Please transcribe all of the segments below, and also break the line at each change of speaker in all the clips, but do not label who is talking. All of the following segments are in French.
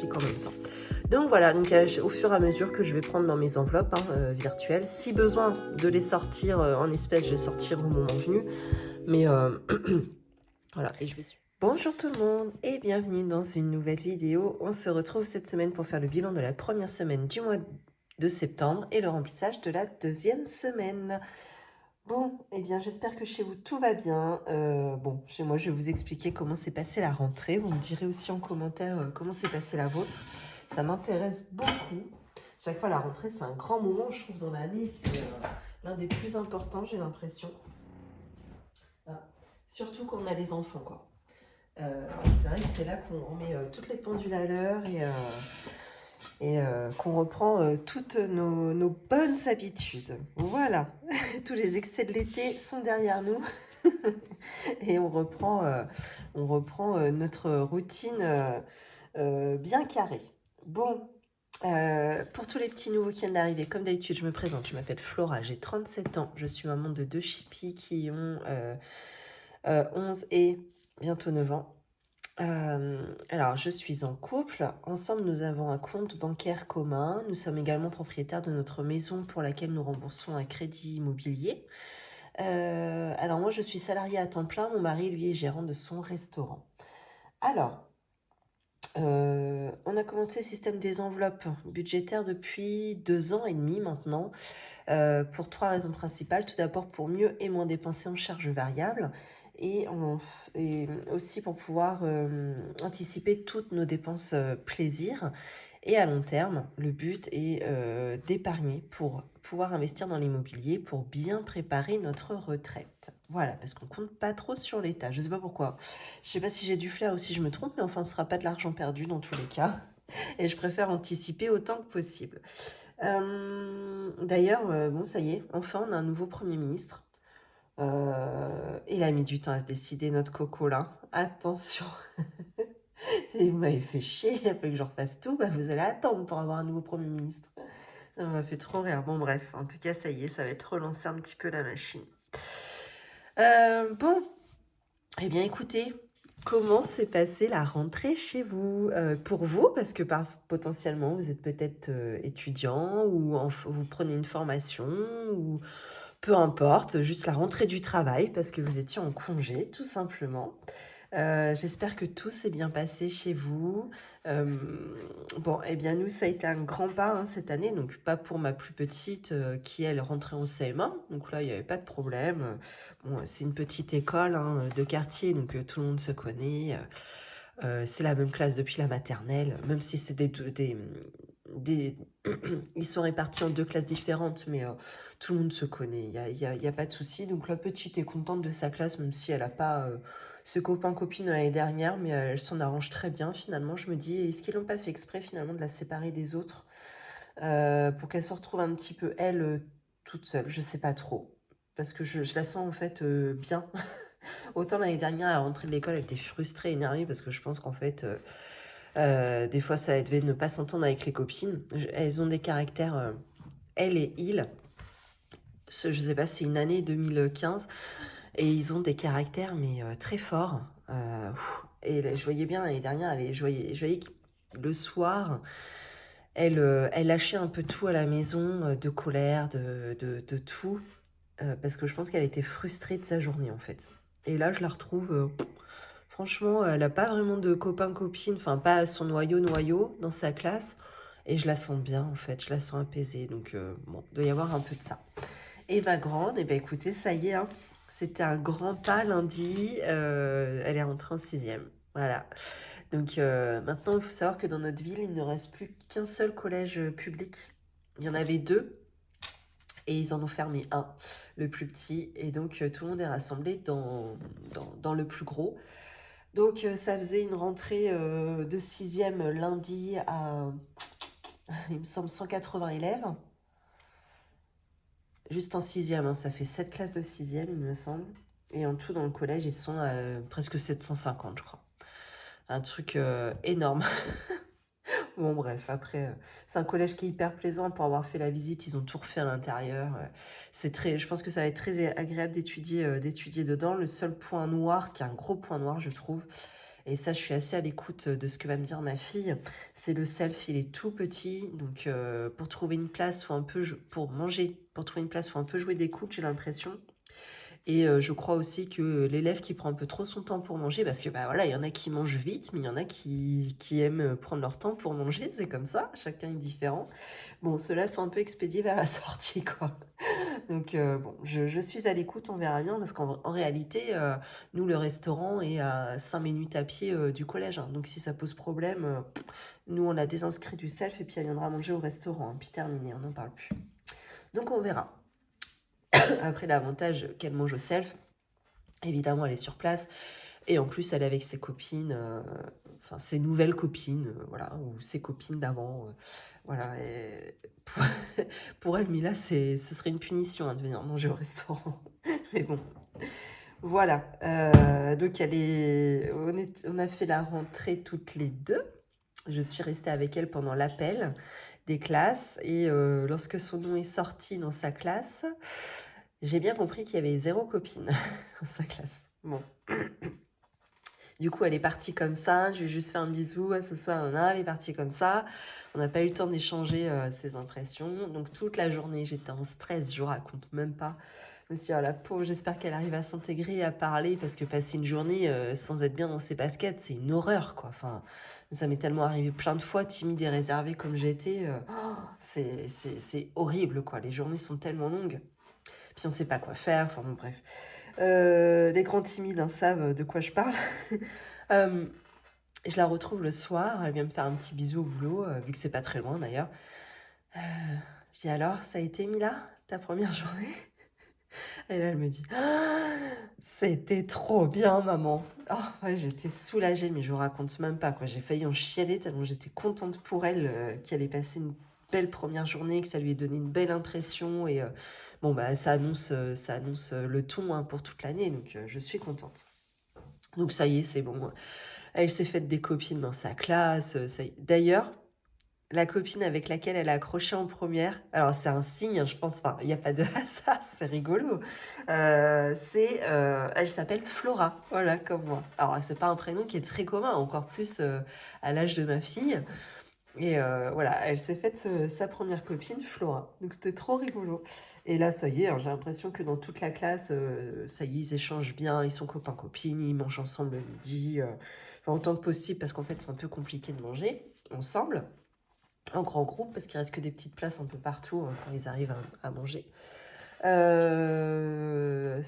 j'explique en même temps. Donc voilà, donc, au fur et à mesure que je vais prendre dans mes enveloppes virtuelles, si besoin de les sortir en espèces, je vais sortir au moment venu. Mais voilà, et je vais suivre. Bonjour tout le monde et bienvenue dans une nouvelle vidéo. On se retrouve cette semaine pour faire le bilan de la première semaine du mois de septembre et le remplissage de la deuxième semaine. Bon, eh bien j'espère que chez vous tout va bien. Bon, chez moi je vais vous expliquer comment s'est passée la rentrée. Vous me direz aussi en commentaire comment s'est passée la vôtre. Ça m'intéresse beaucoup. Chaque fois la rentrée c'est un grand moment je trouve dans l'année. C'est l'un des plus importants j'ai l'impression. Ah. Surtout quand on a les enfants quoi. C'est vrai que c'est là qu'on remet toutes les pendules à l'heure et qu'on reprend toutes nos bonnes habitudes. Voilà, tous les excès de l'été sont derrière nous et on reprend notre routine bien carrée. Bon, pour tous les petits nouveaux qui viennent d'arriver, comme d'habitude, je me présente, je m'appelle Flora, j'ai 37 ans, je suis maman de 2 chippies qui ont 11 et bientôt 9 ans. Alors, je suis en couple. Ensemble, nous avons un compte bancaire commun. Nous sommes également propriétaires de notre maison pour laquelle nous remboursons un crédit immobilier. Alors, moi, je suis salariée à temps plein. Mon mari, lui, est gérant de son restaurant. Alors, on a commencé le système des enveloppes budgétaires depuis 2 ans et demi maintenant, pour 3 raisons principales. Tout d'abord, pour mieux et moins dépenser en charges variables. Et aussi pour pouvoir anticiper toutes nos dépenses plaisir. Et à long terme, le but est d'épargner pour pouvoir investir dans l'immobilier pour bien préparer notre retraite. Voilà, parce qu'on compte pas trop sur l'État. Je sais pas pourquoi. Je sais pas si j'ai du flair ou si je me trompe, mais enfin, ce sera pas de l'argent perdu dans tous les cas. Et je préfère anticiper autant que possible. D'ailleurs, bon, ça y est, enfin, on a un nouveau Premier ministre. Il a mis du temps à se décider, notre coco là. Attention. Si vous m'avez fait chier, il faut que je refasse tout, bah vous allez attendre pour avoir un nouveau Premier ministre. Ça m'a fait trop rire. Bon bref, en tout cas ça y est, ça va être relancer un petit peu la machine. Bon, eh bien écoutez, comment s'est passée la rentrée chez vous pour vous? Parce que potentiellement vous êtes peut-être étudiant ou vous prenez une formation ou peu importe, juste la rentrée du travail parce que vous étiez en congé tout simplement. J'espère que tout s'est bien passé chez vous. Bon, eh bien nous, ça a été un grand pas hein, cette année, donc pas pour ma plus petite qui, elle, rentrait en CM1. Donc là, il n'y avait pas de problème. Bon, c'est une petite école hein, de quartier, donc tout le monde se connaît. C'est la même classe depuis la maternelle, même si c'est des... Ils sont répartis en 2 classes différentes, mais tout le monde se connaît, il y a pas de souci. Donc la petite est contente de sa classe, même si elle n'a pas ses copains-copines l'année dernière, mais elle s'en arrange très bien finalement. Je me dis, est-ce qu'ils n'ont pas fait exprès finalement de la séparer des autres pour qu'elle se retrouve un petit peu, elle, toute seule? Je sais pas trop, parce que je la sens en fait bien. Autant l'année dernière, à la rentrée de l'école, elle était frustrée, énervée, parce que je pense qu'en fait... des fois, ça devait ne pas s'entendre avec les copines. Elles ont des caractères, elle et il. Je sais pas, c'est une année 2015. Et ils ont des caractères, mais très forts. Et je voyais bien l'année dernière, je voyais que le soir, elle lâchait un peu tout à la maison, de colère, de tout. Parce que je pense qu'elle était frustrée de sa journée, en fait. Et là, je la retrouve... franchement, elle n'a pas vraiment de copains-copines, enfin pas son noyau dans sa classe. Et je la sens bien en fait, je la sens apaisée. Donc bon, il doit y avoir un peu de ça. Et ma grande, eh ben, écoutez, ça y est, hein, c'était un grand pas lundi. Elle est rentrée en 6e. Voilà. Donc maintenant, il faut savoir que dans notre ville, il ne reste plus qu'un seul collège public. Il y en avait 2. Et ils en ont fermé un, le plus petit. Et donc tout le monde est rassemblé dans le plus gros. Donc, ça faisait une rentrée de 6e lundi à, il me semble, 180 élèves. Juste en 6e, hein, ça fait 7 classes de 6e, il me semble. Et en tout, dans le collège, ils sont à presque 750, je crois. Un truc énorme. Bon, bref, après, c'est un collège qui est hyper plaisant pour avoir fait la visite. Ils ont tout refait à l'intérieur. Je pense que ça va être très agréable d'étudier dedans. Le seul point noir, qui est un gros point noir, je trouve, Et ça, je suis assez à l'écoute de ce que va me dire ma fille. C'est le self, il est tout petit. Donc, pour trouver une place, faut un peu, pour manger, pour trouver une place, faut un peu jouer des coudes, j'ai l'impression. Et je crois aussi que l'élève qui prend un peu trop son temps pour manger, parce que bah voilà, il y en a qui mangent vite, mais il y en a qui aiment prendre leur temps pour manger, c'est comme ça, chacun est différent. Bon, ceux-là sont un peu expédiés vers la sortie, quoi. Donc bon, je suis à l'écoute, on verra bien, parce qu'en réalité, nous, le restaurant est à 5 minutes à pied du collège, hein. Donc si ça pose problème, nous, on a désinscrit du self, et puis elle viendra manger au restaurant, hein. Puis terminé, on n'en parle plus. Donc on verra. Après, l'avantage qu'elle mange au self, évidemment, elle est sur place. Et en plus, elle est avec ses copines, enfin ses nouvelles copines, voilà, ou ses copines d'avant. Voilà. Et pour, pour elle, Mila, ce serait une punition, hein, de venir manger au restaurant. Mais bon, voilà. Donc, on a fait la rentrée toutes les deux. Je suis restée avec elle pendant l'appel des classes. Et lorsque son nom est sorti dans sa classe, j'ai bien compris qu'il y avait 0 copine dans sa classe. Bon. Du coup, elle est partie comme ça. Je lui ai juste fait un bisou. Ce soir, elle est partie comme ça. On n'a pas eu le temps d'échanger ses impressions. Donc, toute la journée, j'étais en stress. Je vous raconte même pas. Je me suis dit, oh la pauvre, j'espère qu'elle arrive à s'intégrer, à parler. Parce que passer une journée sans être bien dans ses baskets, c'est une horreur, quoi. Enfin, ça m'est tellement arrivé plein de fois, timide et réservée comme j'étais. C'est horrible, quoi. Les journées sont tellement longues. Puis, on sait pas quoi faire. Enfin, bon, bref. Les grands timides, hein, savent de quoi je parle. Euh, je la retrouve le soir, elle vient me faire un petit bisou au boulot, vu que c'est pas très loin d'ailleurs. Euh, je dis alors, ça a été Mila, ta première journée? Et là, elle me dit, ah, c'était trop bien, maman. Oh, ouais, j'étais soulagée, mais je vous raconte même pas, quoi. J'ai failli en chialer tellement j'étais contente pour elle qu'elle ait passé une belle première journée, que ça lui ait donné une belle impression. Et bon, bah, ça annonce le ton, hein, pour toute l'année, donc je suis contente. Donc ça y est, c'est bon. Elle s'est faite des copines dans sa classe. Ça y est. D'ailleurs, la copine avec laquelle elle a accroché en première, alors c'est un signe, hein, je pense, enfin, il n'y a pas de hasard, c'est rigolo. Elle s'appelle Flora, voilà, comme moi. Alors, c'est pas un prénom qui est très commun, encore plus à l'âge de ma fille. Et voilà, elle s'est faite sa première copine, Flora. Donc c'était trop rigolo. Et là, ça y est, hein, j'ai l'impression que dans toute la classe, ça y est, ils échangent bien, ils sont copains-copines, ils mangent ensemble le midi. Enfin, autant que possible, parce qu'en fait, c'est un peu compliqué de manger ensemble, en grand groupe, parce qu'il reste que des petites places un peu partout quand ils arrivent à manger. Là,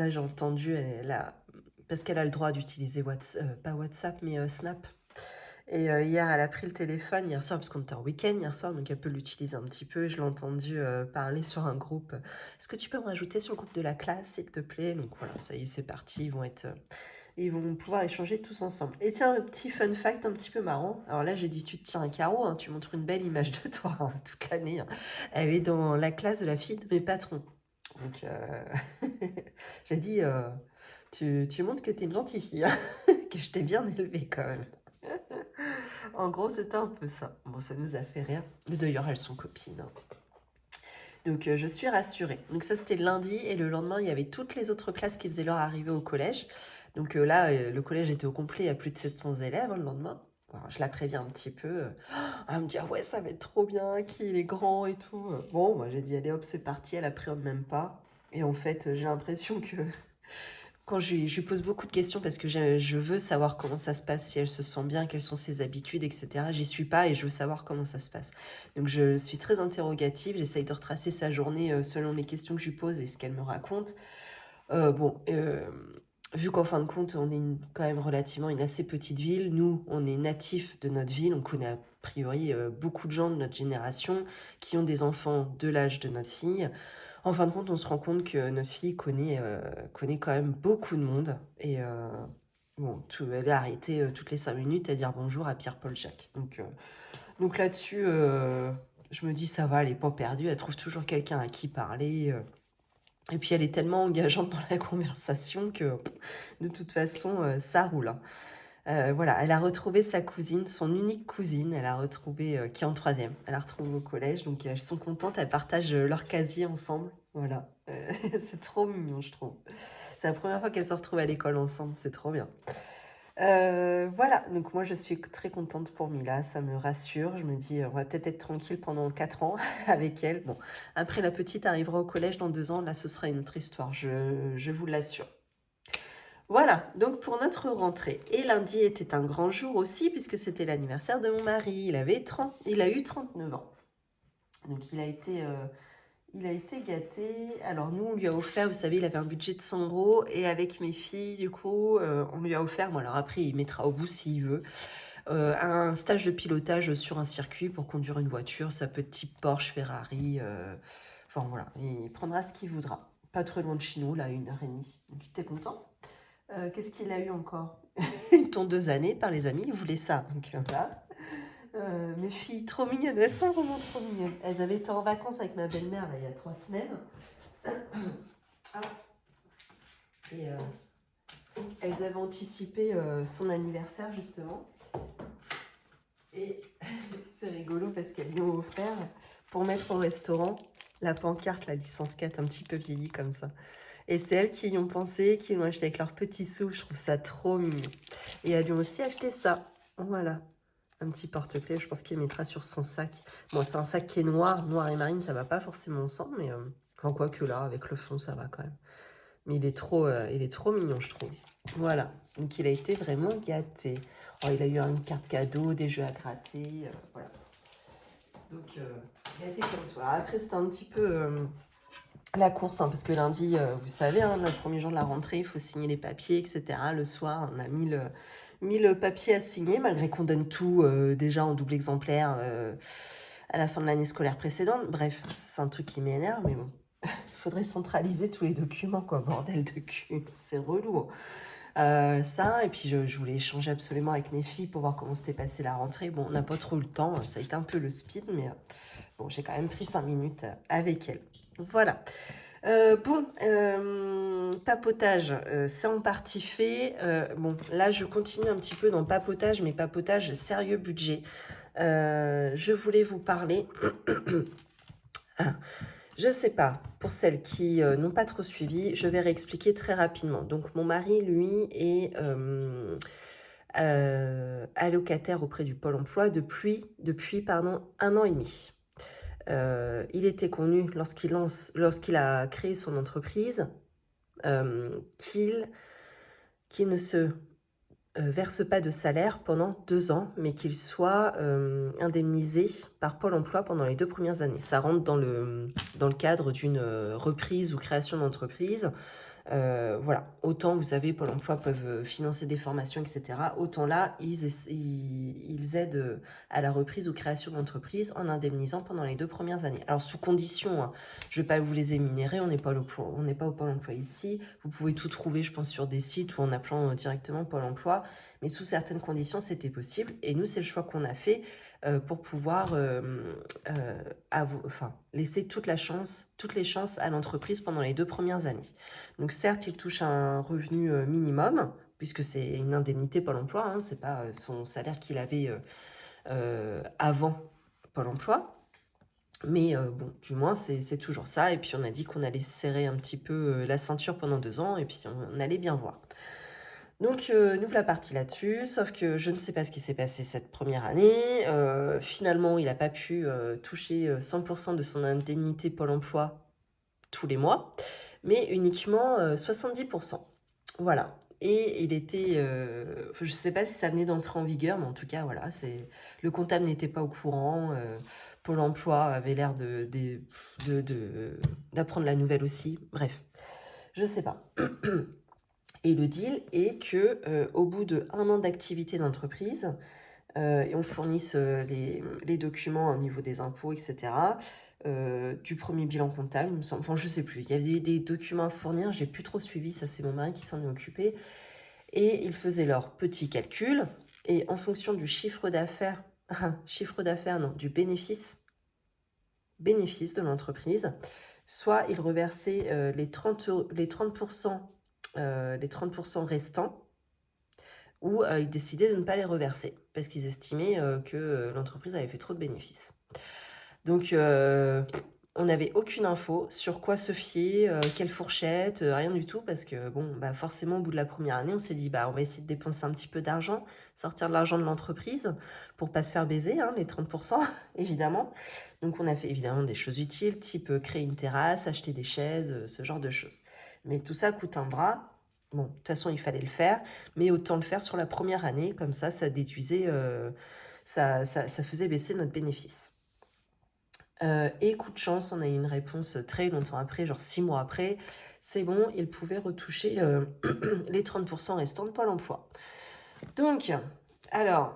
j'ai entendu, parce qu'elle a le droit d'utiliser WhatsApp, pas WhatsApp, mais Snap. Et hier, elle a pris le téléphone, hier soir, parce qu'on était en week-end hier soir, donc elle peut l'utiliser un petit peu. Je l'ai entendu parler sur un groupe. Est-ce que tu peux me rajouter sur le groupe de la classe, s'il te plaît? Donc voilà, ça y est, c'est parti. Ils vont pouvoir échanger tous ensemble. Et tiens, le petit fun fact un petit peu marrant. Alors là, j'ai dit, tu te tiens un carreau, hein, tu montres une belle image de toi, hein, toute l'année, hein. Elle est dans la classe de la fille de mes patrons. Donc, j'ai dit, tu montres que tu es une gentille fille, hein, que je t'ai bien élevée quand même. En gros, c'était un peu ça. Bon, ça nous a fait rire. D'ailleurs, elles sont copines, hein. Donc, je suis rassurée. Donc, ça, c'était lundi. Et le lendemain, il y avait toutes les autres classes qui faisaient leur arrivée au collège. Donc là, le collège était au complet. Il y a plus de 700 élèves, hein, le lendemain. Alors, je la préviens un petit peu. Elle me dit, ah ouais, ça va être trop bien. Qui il est grand et tout. Bon, moi, j'ai dit, allez hop, c'est parti. Elle appréhende même pas. Et en fait, j'ai l'impression que quand je lui pose beaucoup de questions parce que je veux savoir comment ça se passe, si elle se sent bien, quelles sont ses habitudes, etc. J'y suis pas et je veux savoir comment ça se passe. Donc je suis très interrogative, j'essaye de retracer sa journée selon les questions que je lui pose et ce qu'elle me raconte. Bon, vu qu'en fin de compte, on est quand même relativement une assez petite ville, nous, on est natifs de notre ville, on connaît a priori beaucoup de gens de notre génération qui ont des enfants de l'âge de notre fille. En fin de compte, on se rend compte que notre fille connaît quand même beaucoup de monde. Et bon, elle est arrêtée toutes les 5 minutes à dire bonjour à Pierre-Paul Jacques. Donc là-dessus, je me dis, ça va, elle n'est pas perdue. Elle trouve toujours quelqu'un à qui parler. Et puis, elle est tellement engageante dans la conversation que, de toute façon, ça roule, hein. Voilà, elle a retrouvé sa cousine, son unique cousine, elle a retrouvé, qui est en troisième, elle a retrouvé au collège, donc elles sont contentes, elles partagent leur casier ensemble, voilà. C'est trop mignon, je trouve. C'est la première fois qu'elles se retrouvent à l'école ensemble, c'est trop bien. Voilà, donc moi je suis très contente pour Mila, ça me rassure. Je me dis, on va peut-être être tranquille pendant 4 ans avec elle. Bon, après la petite arrivera au collège dans 2 ans, là ce sera une autre histoire, je vous l'assure. Voilà, donc pour notre rentrée. Et lundi était un grand jour aussi, puisque c'était l'anniversaire de mon mari. Il a eu 39 ans. Donc il a été gâté. Alors nous, on lui a offert, vous savez, il avait un budget de 100 euros. Et avec mes filles, du coup, on lui a offert, bon alors après, il mettra au bout s'il veut, un stage de pilotage sur un circuit pour conduire une voiture. Ça peut être type Porsche, Ferrari. Enfin voilà, il prendra ce qu'il voudra. Pas trop loin de chez nous, là, 1 heure et demie. Donc il était content. Qu'est-ce qu'il a eu encore? Une tondeuse à nez par les amis, ils voulaient ça. Donc voilà. Mes filles, trop mignonnes, elles sont vraiment trop mignonnes. Elles avaient été en vacances avec ma belle-mère là, il y a 3 semaines. Ah. Et elles avaient anticipé son anniversaire justement. Et c'est rigolo parce qu'elles lui ont offert pour mettre au restaurant la pancarte, la licence 4, un petit peu vieillie comme ça. Et c'est elles qui y ont pensé, qui l'ont acheté avec leurs petits sous. Je trouve ça trop mignon. Et elles lui ont aussi acheté ça. Voilà. Un petit porte-clés. Je pense qu'il mettra sur son sac. Bon, c'est un sac qui est noir. Noir et marine, ça va pas forcément ensemble. Mais enfin, quoi que là, avec le fond, ça va quand même. Mais il est trop mignon, je trouve. Voilà. Donc, il a été vraiment gâté. Oh, il a eu une carte cadeau, des jeux à gratter. Voilà. Donc, gâté comme toi. Après, c'était un petit peu... la course, hein, parce que lundi, vous savez, hein, le premier jour de la rentrée, il faut signer les papiers, etc. Le soir, on a 1000 papiers à signer, malgré qu'on donne tout déjà en double exemplaire à la fin de l'année scolaire précédente. Bref, c'est un truc qui m'énerve, mais bon. Il faudrait centraliser tous les documents, quoi, bordel de cul. C'est relou. Ça, et puis je voulais échanger absolument avec mes filles pour voir comment s'était passée la rentrée. Bon, on n'a pas trop eu le temps, ça a été un peu le speed, mais bon, j'ai quand même pris 5 minutes avec elles. Voilà. Bon, papotage, c'est en partie fait. Bon, là, je continue un petit peu dans papotage, mais papotage sérieux budget. Je voulais vous parler. Ah, je sais pas, pour celles qui n'ont pas trop suivi, je vais réexpliquer très rapidement. Donc, mon mari, lui, est allocataire auprès du Pôle emploi depuis 1 an et demi. Il était connu lorsqu'il a créé son entreprise qu'il ne se verse pas de salaire pendant 2 ans, mais qu'il soit indemnisé par Pôle emploi pendant les 2 premières années. Ça rentre dans le cadre d'une reprise ou création d'entreprise. Voilà, autant vous savez, Pôle emploi peuvent financer des formations, etc. Autant là, ils aident à la reprise ou création d'entreprise en indemnisant pendant les 2 premières années. Alors sous condition, hein, je ne vais pas vous les énumérer, on n'est pas au Pôle emploi ici. Vous pouvez tout trouver, je pense, sur des sites ou en appelant directement Pôle emploi. Mais sous certaines conditions, c'était possible. Et nous, c'est le choix qu'on a fait pour pouvoir laisser toutes les chances à l'entreprise pendant les 2 premières années. Donc certes, il touche un revenu minimum, puisque c'est une indemnité Pôle emploi, hein, c'est pas son salaire qu'il avait avant Pôle emploi. Mais bon, du moins, c'est toujours ça. Et puis on a dit qu'on allait serrer un petit peu la ceinture pendant 2 ans, et puis on allait bien voir. Donc, nous voilà partis là-dessus, sauf que je ne sais pas ce qui s'est passé cette première année. Finalement, il n'a pas pu toucher 100% de son indemnité Pôle emploi tous les mois, mais uniquement 70%. Voilà. Et il était... je ne sais pas si ça venait d'entrer en vigueur, mais en tout cas, voilà, le comptable n'était pas au courant. Pôle emploi avait l'air d'apprendre la nouvelle aussi. Bref, je ne sais pas. Et le deal est que au bout d'1 an d'activité d'entreprise, et on fournisse les documents au niveau des impôts, etc., du premier bilan comptable, il me semble. Enfin, je sais plus. Il y avait des documents à fournir, j'ai plus trop suivi, ça c'est mon mari qui s'en est occupé. Et ils faisaient leurs petits calculs, et en fonction du chiffre d'affaires, non, du bénéfice de l'entreprise, soit ils reversaient les 30% restants, ou ils décidaient de ne pas les reverser parce qu'ils estimaient que l'entreprise avait fait trop de bénéfices. Donc, on n'avait aucune info sur quoi se fier, quelle fourchette, rien du tout parce que bon, bah, forcément au bout de la première année, on s'est dit: «Bah, on va essayer de dépenser un petit peu d'argent, sortir de l'argent de l'entreprise pour pas se faire baiser, hein, les 30 évidemment». Donc on a fait évidemment des choses utiles, type, créer une terrasse, acheter des chaises, ce genre de choses. Mais tout ça coûte un bras. Bon, de toute façon, il fallait le faire, mais autant le faire sur la première année, comme ça déduisait, ça faisait baisser notre bénéfice. Et coup de chance, on a eu une réponse très longtemps après, genre 6 mois après. C'est bon, il pouvait retoucher les 30% restants de Pôle emploi. Donc, alors,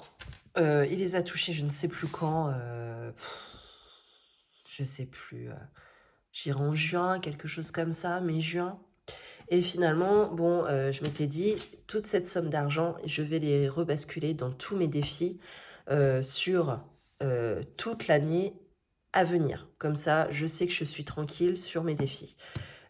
il les a touchés je ne sais plus quand, je sais plus, j'irai en juin, quelque chose comme ça, mai-juin. Et finalement, bon, je m'étais dit, toute cette somme d'argent, je vais les rebasculer dans tous mes défis sur toute l'année à venir. Comme ça, je sais que je suis tranquille sur mes défis.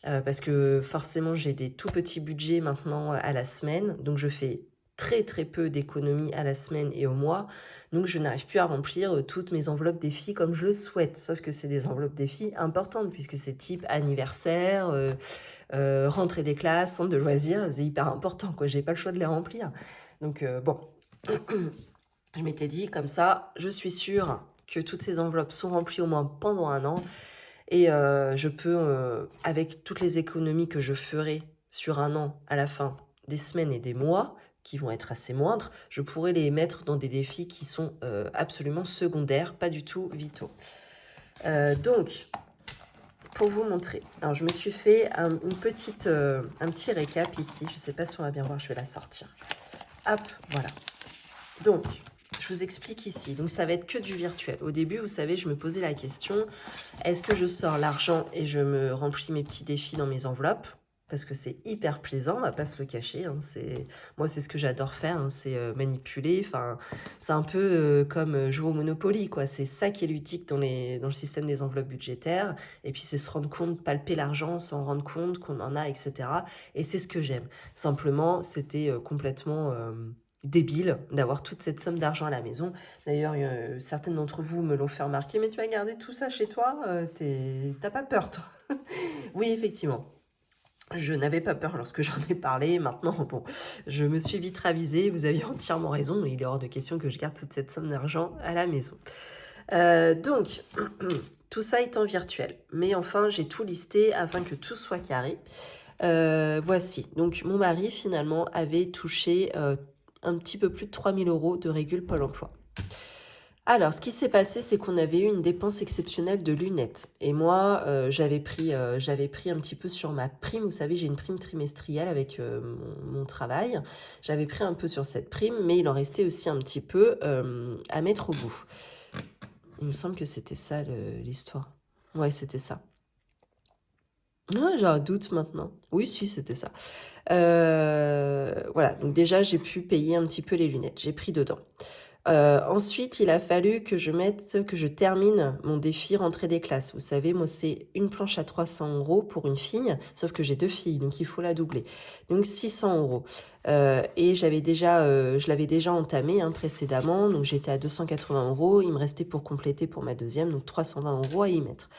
Parce que forcément, j'ai des tout petits budgets maintenant à la semaine. Donc, je fais très très peu d'économies à la semaine et au mois. Donc, je n'arrive plus à remplir toutes mes enveloppes défis comme je le souhaite. Sauf que c'est des enveloppes défis importantes puisque c'est type anniversaire, rentrée des classes, centre de loisirs. C'est hyper important, quoi. J'ai pas le choix de les remplir. Donc, bon, je m'étais dit comme ça, je suis sûre que toutes ces enveloppes sont remplies au moins pendant un an. Et je peux, avec toutes les économies que je ferai sur un an à la fin des semaines et des mois, qui vont être assez moindres, je pourrais les mettre dans des défis qui sont absolument secondaires, pas du tout vitaux. Donc, pour vous montrer, alors je me suis fait un petit récap ici. Je ne sais pas si on va bien voir, je vais la sortir. Hop, voilà. Donc, je vous explique ici. Donc, ça va être que du virtuel. Au début, vous savez, je me posais la question, est-ce que je sors l'argent et je me remplis mes petits défis dans mes enveloppes? Parce que c'est hyper plaisant, on va pas se le cacher. Hein. Moi, c'est ce que j'adore faire, hein, c'est manipuler. Enfin, c'est un peu comme jouer au Monopoly, quoi. C'est ça qui est ludique dans le système des enveloppes budgétaires. Et puis, c'est se rendre compte, palper l'argent, s'en rendre compte qu'on en a, etc. Et c'est ce que j'aime. Simplement, c'était complètement débile d'avoir toute cette somme d'argent à la maison. D'ailleurs, certaines d'entre vous me l'ont fait remarquer, mais tu vas garder tout ça chez toi, t'as pas peur, toi? Oui, effectivement. Je n'avais pas peur lorsque j'en ai parlé. Maintenant, bon, je me suis vite ravisée. Vous aviez entièrement raison. Il est hors de question que je garde toute cette somme d'argent à la maison. Donc, tout ça étant virtuel. Mais enfin, j'ai tout listé afin que tout soit carré. Voici. Donc, mon mari, finalement, avait touché un petit peu plus de 3 000 € de régule Pôle emploi. Alors, ce qui s'est passé, c'est qu'on avait eu une dépense exceptionnelle de lunettes. Et moi, j'avais pris un petit peu sur ma prime. Vous savez, j'ai une prime trimestrielle avec mon travail. J'avais pris un peu sur cette prime, mais il en restait aussi un petit peu à mettre au bout. Il me semble que c'était ça l'histoire. Ouais, c'était ça. Ouais, j'ai un doute maintenant. Oui, si, c'était ça. Voilà, donc déjà, j'ai pu payer un petit peu les lunettes. J'ai pris dedans. Ensuite, il a fallu que je termine mon défi rentrée des classes. Vous savez, moi, c'est une planche à 300 € pour une fille, sauf que j'ai 2 filles, donc il faut la doubler. Donc 600 €. Et je l'avais déjà entamé hein, précédemment, donc j'étais à 280 €. Il me restait pour compléter pour ma deuxième, donc 320 € à y mettre.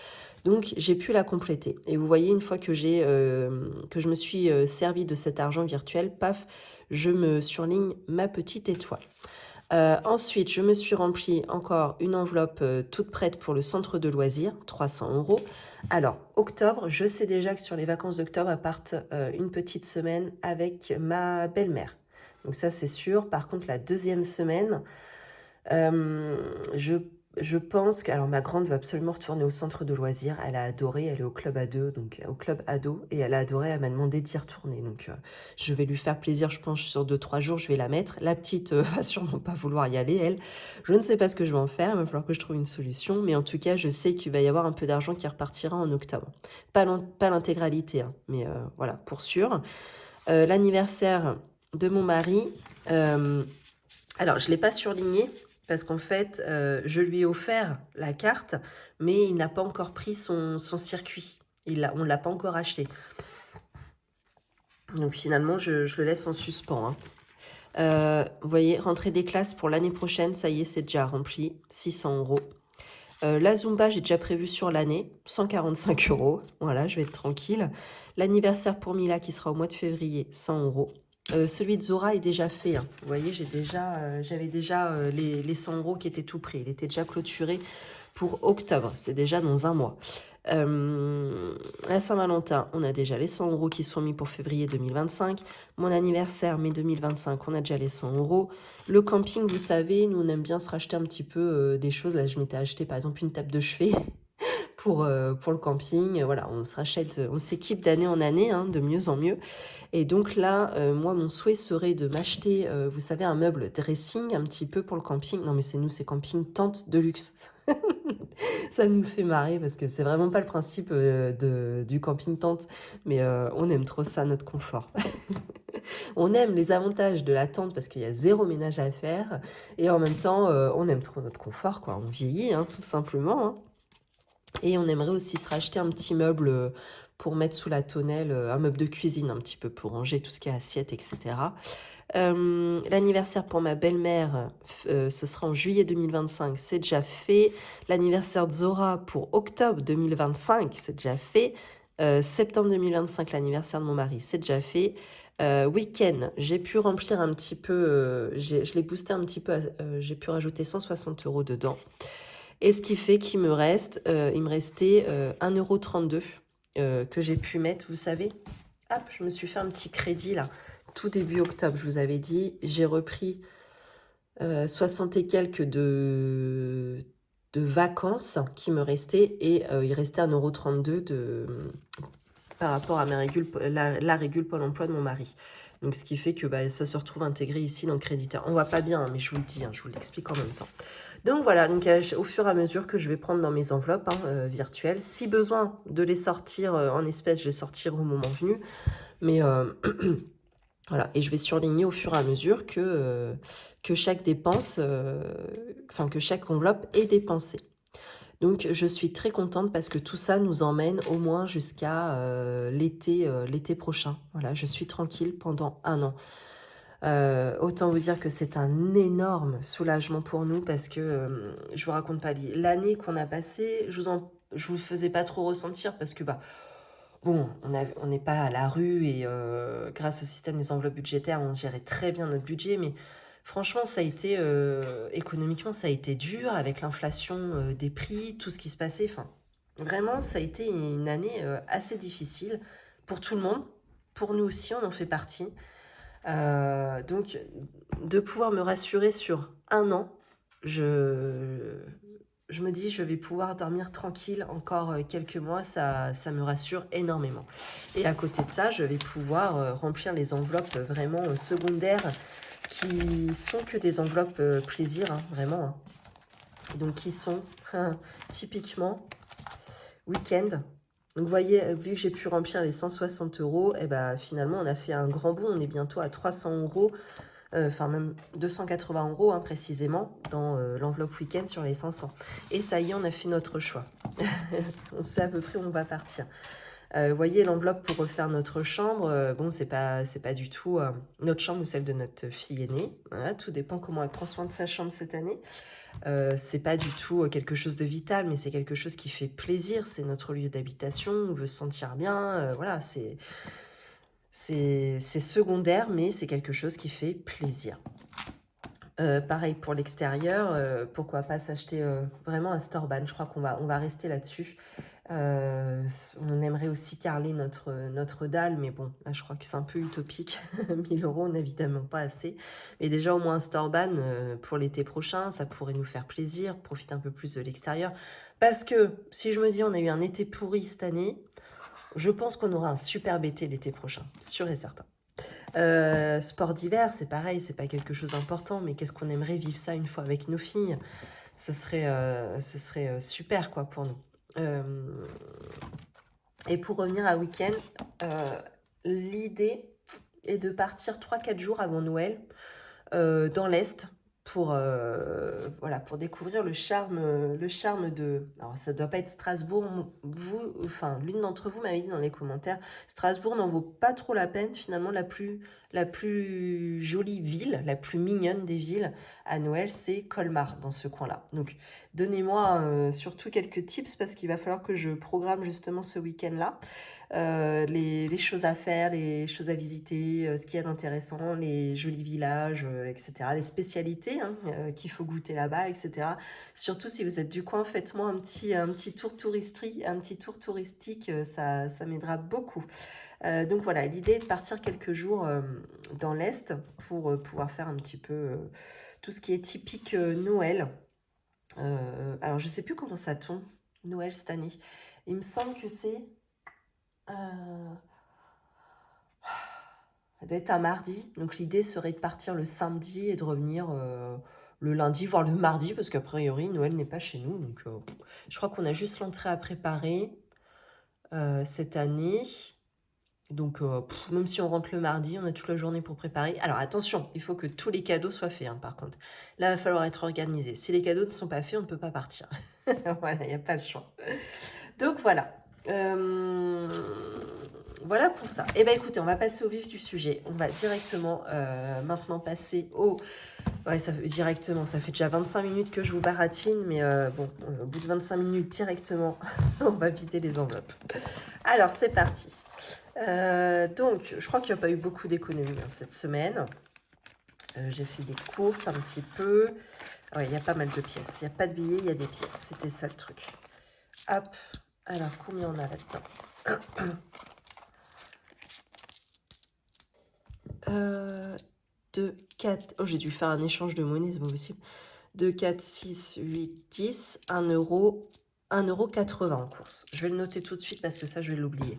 Donc j'ai pu la compléter. Et vous voyez, une fois que je me suis servi de cet argent virtuel, paf, je me surligne ma petite étoile. Ensuite, je me suis rempli encore une enveloppe toute prête pour le centre de loisirs, 300 €. Alors, octobre, je sais déjà que sur les vacances d'octobre, elles partent une petite semaine avec ma belle-mère. Donc ça, c'est sûr. Par contre, la deuxième semaine, je pense que... Alors, ma grande veut absolument retourner au centre de loisirs. Elle a adoré, elle est au club ado, donc au club ado, et elle a adoré, elle m'a demandé d'y retourner. Donc, je vais lui faire plaisir, je pense, sur 2-3 jours, je vais la mettre. La petite va sûrement pas vouloir y aller, elle. Je ne sais pas ce que je vais en faire, il va falloir que je trouve une solution, mais en tout cas, je sais qu'il va y avoir un peu d'argent qui repartira en octobre. Pas l'intégralité, hein, mais voilà, pour sûr. L'anniversaire de mon mari... alors, je ne l'ai pas surligné parce qu'en fait, je lui ai offert la carte, mais il n'a pas encore pris son circuit. On ne l'a pas encore acheté. Donc finalement, je le laisse en suspens. Hein. Vous voyez, rentrée des classes pour l'année prochaine, ça y est, c'est déjà rempli, 600 €. La Zumba, j'ai déjà prévu sur l'année, 145 euros. Voilà, je vais être tranquille. L'anniversaire pour Mila qui sera au mois de février, 100 euros. Celui de Zora est déjà fait, hein. Vous voyez, j'avais déjà les 100 euros qui étaient tout pris. Il était déjà clôturé pour octobre. C'est déjà dans un mois. La Saint-Valentin, on a déjà les 100 euros qui sont mis pour février 2025. Mon anniversaire, mai 2025, on a déjà les 100 euros. Le camping, vous savez, nous, on aime bien se racheter un petit peu des choses. Là, je m'étais acheté, par exemple, une table de chevet pour le camping. Voilà, on se rachète, on s'équipe d'année en année, hein, de mieux en mieux. Et donc là, moi, mon souhait serait de m'acheter, vous savez, un meuble dressing un petit peu pour le camping. Non, mais c'est nous, c'est camping tente de luxe. Ça nous fait marrer parce que c'est vraiment pas le principe du camping tente, mais on aime trop ça, notre confort. On aime les avantages de la tente parce qu'il y a zéro ménage à faire et en même temps, on aime trop notre confort, quoi. On vieillit, hein, tout simplement, hein. Et on aimerait aussi se racheter un petit meuble pour mettre sous la tonnelle, un meuble de cuisine un petit peu pour ranger tout ce qui est assiette, etc. L'anniversaire pour ma belle-mère, ce sera en juillet 2025, c'est déjà fait. L'anniversaire de Zora pour octobre 2025, c'est déjà fait. Septembre 2025, l'anniversaire de mon mari, c'est déjà fait. Week-end, j'ai pu remplir un petit peu, je l'ai boosté un petit peu, j'ai pu rajouter 160 euros dedans. Et ce qui fait qu'il me reste, il me restait 1,32 € que j'ai pu mettre, vous savez. Hop, je me suis fait un petit crédit là, tout début octobre, je vous avais dit. J'ai repris 60 et quelques de vacances qui me restaient et il restait 1,32 € par rapport à la régule Pôle emploi de mon mari. Donc, ce qui fait que bah, ça se retrouve intégré ici dans le créditeur. On ne voit pas bien, hein, mais je vous le dis, hein, je vous l'explique en même temps. Donc voilà, donc, au fur et à mesure que je vais prendre dans mes enveloppes virtuelles, si besoin de les sortir en espèces, je les sortirai au moment venu. Mais voilà, et je vais surligner au fur et à mesure que chaque dépense, enfin que chaque enveloppe est dépensée. Donc je suis très contente parce que tout ça nous emmène au moins jusqu'à l'été prochain. Voilà, je suis tranquille pendant un an. Autant vous dire que c'est un énorme soulagement pour nous parce que je vous raconte pas l'année qu'on a passée, je vous faisais pas trop ressentir parce que bah bon, on n'est pas à la rue et grâce au système des enveloppes budgétaires, on gérait très bien notre budget, mais franchement, ça a été économiquement, ça a été dur avec l'inflation des prix, tout ce qui se passait. Enfin, vraiment, ça a été une année assez difficile pour tout le monde. Pour nous aussi, on en fait partie. Donc, de pouvoir me rassurer sur un an, je me dis, je vais pouvoir dormir tranquille encore quelques mois, ça me rassure énormément. Et à côté de ça, je vais pouvoir remplir les enveloppes vraiment secondaires qui sont que des enveloppes plaisir, hein, vraiment, hein. Donc, qui sont typiquement week-end. Donc, vous voyez, vu que j'ai pu remplir les 160 euros, et ben, finalement, on a fait un grand bond. On est bientôt à 300 euros, enfin même 280 euros hein, précisément, dans l'enveloppe week-end sur les 500. Et ça y est, on a fait notre choix. On sait à peu près où on va partir. Vous voyez, l'enveloppe pour refaire notre chambre, bon, c'est pas du tout notre chambre ou celle de notre fille aînée. Voilà, tout dépend comment elle prend soin de sa chambre cette année. C'est pas du tout quelque chose de vital, mais c'est quelque chose qui fait plaisir. C'est notre lieu d'habitation, on veut se sentir bien. Voilà, c'est secondaire, mais c'est quelque chose qui fait plaisir. Pareil pour l'extérieur, pourquoi pas s'acheter vraiment un store-ban. Je crois qu'on va rester là-dessus. On aimerait aussi carreler notre dalle, mais bon, là je crois que c'est un peu utopique. 1000 euros, on n'a évidemment pas assez. Mais déjà au moins un store-ban pour l'été prochain, ça pourrait nous faire plaisir, profiter un peu plus de l'extérieur. Parce que si je me dis on a eu un été pourri cette année, je pense qu'on aura un superbe été l'été prochain, sûr et certain. Sport d'hiver, c'est pareil, c'est pas quelque chose d'important, mais qu'est-ce qu'on aimerait vivre ça une fois avec nos filles. Ce serait super quoi pour nous. Et pour revenir à week-end, l'idée est de partir 3-4 jours avant Noël dans l'Est pour, voilà, pour découvrir le charme de... Alors, ça doit pas être Strasbourg. Enfin, l'une d'entre vous m'avait dit dans les commentaires, Strasbourg n'en vaut pas trop la peine. Finalement, la plus jolie ville, la plus mignonne des villes à Noël, c'est Colmar, dans ce coin-là. Donc, donnez-moi surtout quelques tips parce qu'il va falloir que je programme justement ce week-end-là. Les choses à faire, les choses à visiter, ce qu'il y a d'intéressant, les jolis villages, etc. Les spécialités qu'il faut goûter là-bas, etc. Surtout si vous êtes du coin, faites-moi un petit tour touristique, ça m'aidera beaucoup. Donc voilà, l'idée est de partir quelques jours dans l'Est pour pouvoir faire un petit peu tout ce qui est typique Noël. Alors je sais plus comment ça tombe, Noël cette année. Il me semble que c'est... ça doit être un mardi, donc l'idée serait de partir le samedi et de revenir le lundi, voire le mardi, parce qu'a priori Noël n'est pas chez nous. Donc je crois qu'on a juste l'entrée à préparer cette année. Donc même si on rentre le mardi, on a toute la journée pour préparer. Alors attention, il faut que tous les cadeaux soient faits par contre. Là, il va falloir être organisé. Si les cadeaux ne sont pas faits, on ne peut pas partir. Voilà, il n'y a pas le choix. Donc voilà. Voilà pour ça. Eh bien écoutez, on va passer au vif du sujet. On va directement maintenant passer au... Ouais, directement, ça fait déjà 25 minutes que je vous baratine, mais bon, au bout de 25 minutes directement, on va vider les enveloppes. Alors, c'est parti. Donc, je crois qu'il n'y a pas eu beaucoup d'économies cette semaine. J'ai fait des courses un petit peu. Ouais, il y a pas mal de pièces. Il n'y a pas de billets, il y a des pièces. C'était ça le truc. Hop. Alors, combien on a là-dedans 2, 4... Oh, j'ai dû faire un échange de monnaie, c'est pas possible. 2, 4, 6, 8, 10, 1 euro, 1,80 € en course. Je vais le noter tout de suite parce que ça, je vais l'oublier.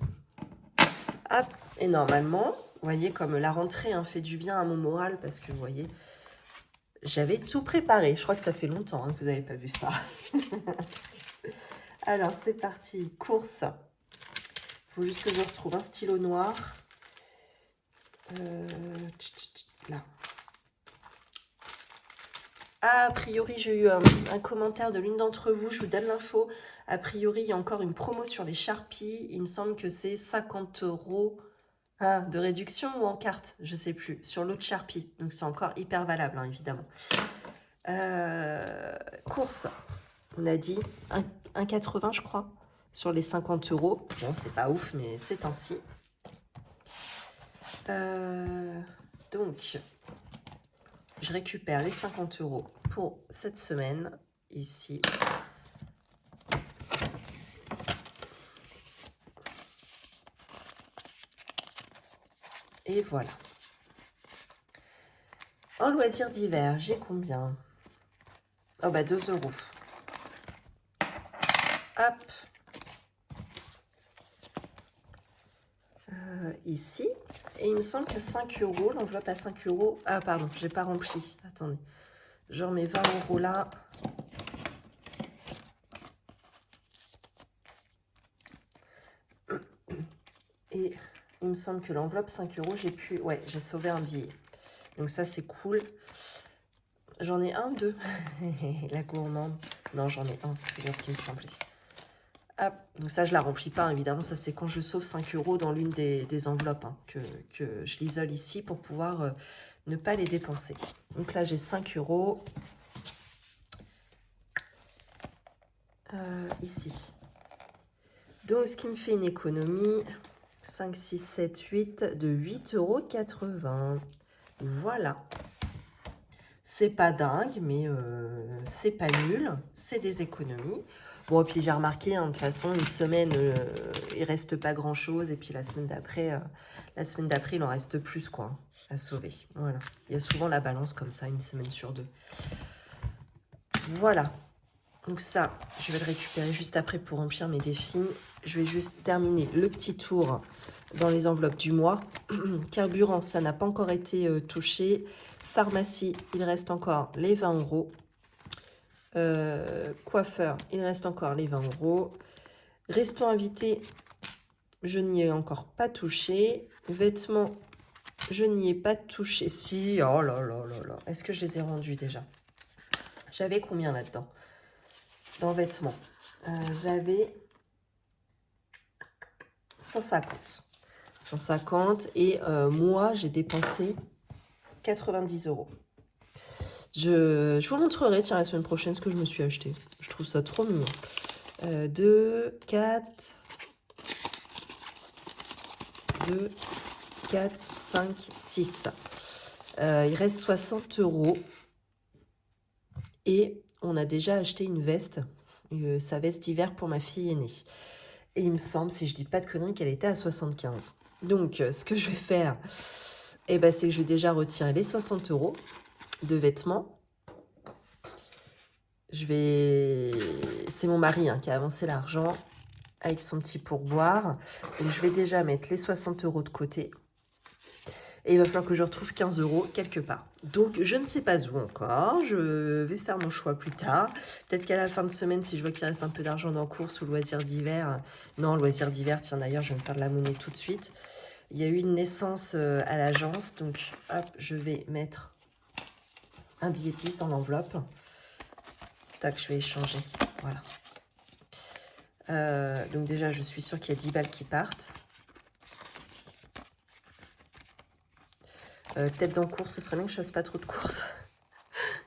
Hop, et normalement, vous voyez, comme la rentrée fait du bien à mon moral parce que, vous voyez, j'avais tout préparé. Je crois que ça fait longtemps que vous n'avez pas vu ça. Alors, c'est parti. Course. Il faut juste que je retrouve un stylo noir. Là. Ah, a priori, j'ai eu un commentaire de l'une d'entre vous. Je vous donne l'info. A priori, il y a encore une promo sur les Sharpies. Il me semble que c'est 50 € de réduction ou en carte, je sais plus, sur l'autre Sharpie. Donc, c'est encore hyper valable, évidemment. Course, on a dit 1,80 je crois, sur les 50 €. Bon, c'est pas ouf, mais c'est ainsi. Donc, je récupère les 50 € pour cette semaine, ici. Et voilà. En loisirs d'hiver, j'ai combien? Oh bah 2 €. Hop. Ici. Et il me semble que 5 €, l'enveloppe à 5 €. Ah pardon, j'ai pas rempli. Attendez. Je remets 20 € là. Et il me semble que l'enveloppe 5 €, j'ai pu... Ouais, j'ai sauvé un billet. Donc ça, c'est cool. J'en ai un, deux. La gourmande. Non, j'en ai un. C'est bien ce qui me semblait. Hop. Donc ça, je la remplis pas, évidemment. Ça, c'est quand je sauve 5 € dans l'une des enveloppes que je l'isole ici pour pouvoir ne pas les dépenser. Donc là, j'ai 5 €. Ici. Donc, ce qui me fait une économie, 5, 6, 7, 8, de 8,80 €. Voilà. C'est pas dingue, mais c'est pas nul. C'est des économies. Bon, et puis j'ai remarqué, de toute façon, une semaine, il reste pas grand-chose. Et puis la semaine d'après, il en reste plus, quoi, à sauver. Voilà. Il y a souvent la balance comme ça, une semaine sur deux. Voilà. Donc ça, je vais le récupérer juste après pour remplir mes défis. Je vais juste terminer le petit tour dans les enveloppes du mois. Carburant, ça n'a pas encore été touché. Pharmacie, il reste encore les 20 €. Coiffeur, il reste encore les 20 €. Resto invité, je n'y ai encore pas touché. Vêtements, je n'y ai pas touché. Si, oh là là là là. Est-ce que je les ai rendus déjà? J'avais combien là-dedans? Dans vêtements, j'avais 150. 150 et moi, j'ai dépensé 90 euros. Je vous montrerai, tiens, la semaine prochaine, ce que je me suis acheté. Je trouve ça trop mignon. 2, 4, 5, 6. Il reste 60 euros. Et on a déjà acheté une veste, sa veste d'hiver pour ma fille aînée. Et il me semble, si je dis pas de conneries, qu'elle était à 75. Donc, ce que je vais faire, c'est que je vais déjà retirer les 60 euros de vêtements. C'est mon mari qui a avancé l'argent avec son petit pourboire. Donc, je vais déjà mettre les 60 euros de côté. Et il va falloir que je retrouve 15 euros quelque part. Donc, je ne sais pas où encore. Je vais faire mon choix plus tard. Peut-être qu'à la fin de semaine, si je vois qu'il reste un peu d'argent dans course ou loisirs d'hiver. Non, loisirs d'hiver, tiens, d'ailleurs, je vais me faire de la monnaie tout de suite. Il y a eu une naissance à l'agence. Donc, hop, je vais mettre un billet de 10 dans l'enveloppe. Tac, je vais échanger. Voilà. Donc déjà, je suis sûre qu'il y a 10 balles qui partent. Peut-être dans course, ce serait bien que je fasse pas trop de courses.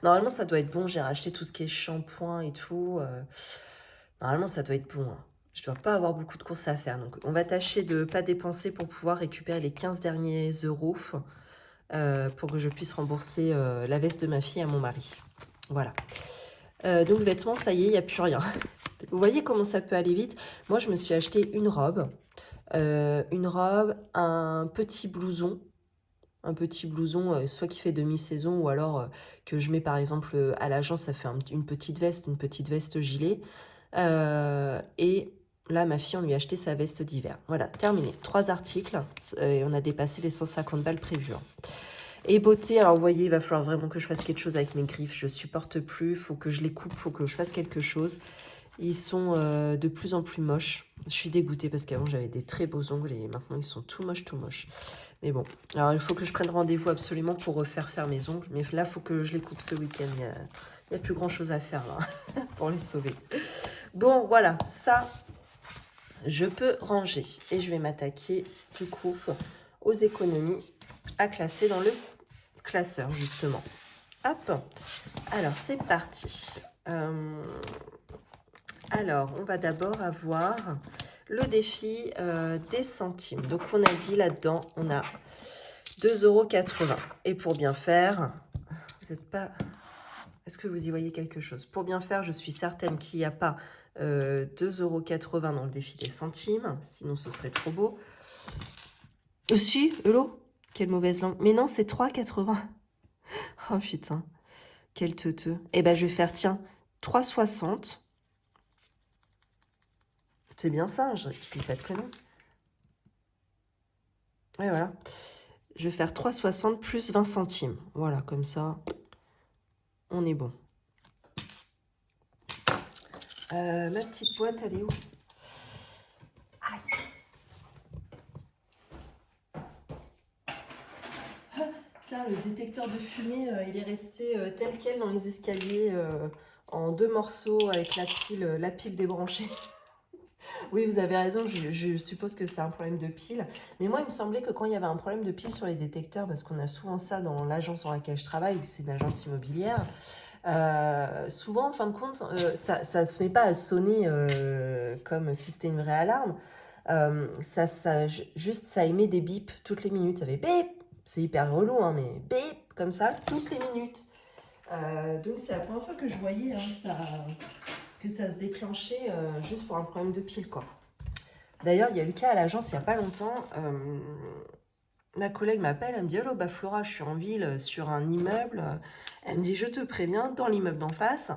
Normalement, ça doit être bon. J'ai racheté tout ce qui est shampoing et tout. Normalement, ça doit être bon. Je dois pas avoir beaucoup de courses à faire. Donc, on va tâcher de ne pas dépenser pour pouvoir récupérer les 15 derniers euros pour que je puisse rembourser la veste de ma fille à mon mari. Voilà. Donc, vêtements, ça y est, il n'y a plus rien. Vous voyez comment ça peut aller vite? Moi, je me suis acheté une robe, un petit blouson. Soit qui fait demi-saison ou alors que je mets par exemple à l'agence, ça fait une petite veste gilet. Et là, ma fille, on lui a acheté sa veste d'hiver. Voilà, terminé. 3 articles et on a dépassé les 150 balles prévues. Et beauté, alors vous voyez, il va falloir vraiment que je fasse quelque chose avec mes griffes. Je supporte plus, il faut que je les coupe, il faut que je fasse quelque chose. Ils sont de plus en plus moches. Je suis dégoûtée parce qu'avant, j'avais des très beaux ongles et maintenant, ils sont tout moches. Mais bon, alors il faut que je prenne rendez-vous absolument pour refaire faire mes ongles. Mais là, il faut que je les coupe ce week-end. Il n'y a plus grand-chose à faire là pour les sauver. Bon, voilà, ça, je peux ranger. Et je vais m'attaquer du coup aux économies à classer dans le classeur, justement. Hop, alors c'est parti. Alors, on va d'abord avoir le défi des centimes. Donc, on a dit là-dedans, on a 2,80 €. Et pour bien faire, vous n'êtes pas... Est-ce que vous y voyez quelque chose? Pour bien faire, je suis certaine qu'il n'y a pas 2,80 € dans le défi des centimes. Sinon, ce serait trop beau. Si, hello? Quelle mauvaise langue. Mais non, c'est 3,80 €. Oh putain, quel teuteux. Eh ben, je vais faire, tiens, 3,60 €. C'est bien ça, je dis pas de conneries. Ouais, voilà. Je vais faire 3,60 plus 20 centimes. Voilà, comme ça, on est bon. Ma petite boîte, elle est où? Aïe. Tiens, le détecteur de fumée, il est resté tel quel dans les escaliers en 2 morceaux avec la pile débranchée. Oui, vous avez raison, je suppose que c'est un problème de pile. Mais moi, il me semblait que quand il y avait un problème de pile sur les détecteurs, parce qu'on a souvent ça dans l'agence dans laquelle je travaille, vu que c'est une agence immobilière, souvent, en fin de compte, ça ne se met pas à sonner comme si c'était une vraie alarme. Juste, ça émet des bips toutes les minutes. Ça fait bip. C'est hyper relou, mais bip, comme ça, toutes les minutes. Donc, c'est la première fois que je voyais que ça se déclenchait juste pour un problème de pile, quoi. D'ailleurs, il y a eu le cas à l'agence il n'y a pas longtemps. Ma collègue m'appelle, elle me dit « Hello, Flora, je suis en ville sur un immeuble. » Elle me dit « Je te préviens, dans l'immeuble d'en face,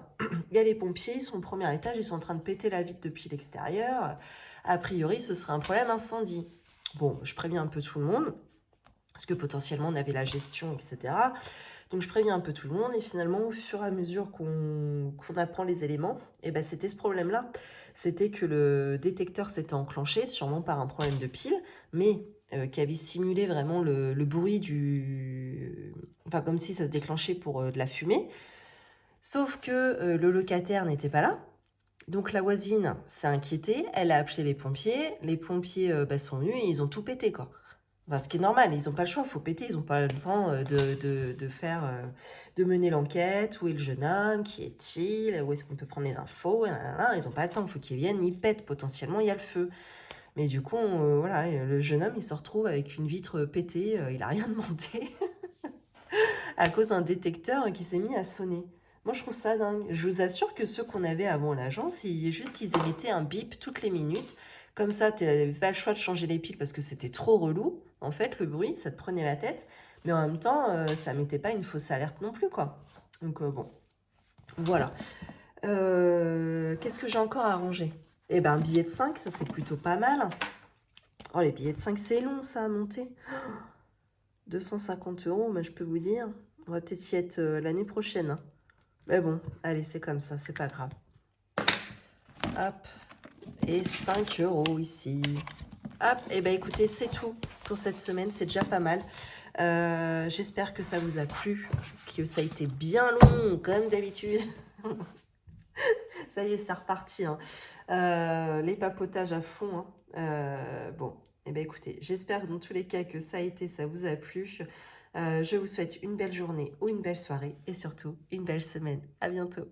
il y a les pompiers, ils sont au premier étage, ils sont en train de péter la vitre depuis l'extérieur. A priori, ce serait un problème incendie. » Bon, je préviens un peu tout le monde, parce que potentiellement, on avait la gestion, etc. Donc, je préviens un peu tout le monde, et finalement, au fur et à mesure qu'on apprend les éléments, c'était ce problème-là. C'était que le détecteur s'était enclenché, sûrement par un problème de pile, mais qui avait simulé vraiment le bruit du... Enfin, comme si ça se déclenchait pour de la fumée. Sauf que le locataire n'était pas là. Donc, la voisine s'est inquiétée. Elle a appelé les pompiers. Les pompiers sont venus et ils ont tout pété, quoi. Enfin, ce qui est normal, ils n'ont pas le choix, il faut péter, ils n'ont pas le temps de faire, de mener l'enquête. Où est le jeune homme? Qui est-il? Où est-ce qu'on peut prendre les infos? Nanana. Ils n'ont pas le temps, il faut qu'ils viennent, ils pètent, potentiellement il y a le feu. Mais du coup, voilà, le jeune homme, il se retrouve avec une vitre pétée, il n'a rien demandé, à cause d'un détecteur qui s'est mis à sonner. Moi, je trouve ça dingue. Je vous assure que ceux qu'on avait avant l'agence, ils émettaient un bip toutes les minutes. Comme ça, tu n'avais pas le choix de changer les piles parce que c'était trop relou. En fait, le bruit, ça te prenait la tête. Mais en même temps, ça mettait pas une fausse alerte non plus, quoi. Donc, bon, voilà. Qu'est-ce que j'ai encore à ranger? Eh ben, un billet de 5, ça, c'est plutôt pas mal. Oh, les billets de 5, c'est long, ça, à monter. 250 €, mais je peux vous dire, on va peut-être y être l'année prochaine, hein. Mais bon, allez, c'est comme ça, c'est pas grave. Hop, et 5 € ici. Hop, et ben écoutez, c'est tout pour cette semaine, c'est déjà pas mal. J'espère que ça vous a plu, que ça a été bien long, comme d'habitude. Ça y est, c'est reparti, hein. Les papotages à fond, hein. Bon, et ben écoutez, j'espère dans tous les cas que ça vous a plu. Je vous souhaite une belle journée ou une belle soirée et surtout une belle semaine. À bientôt.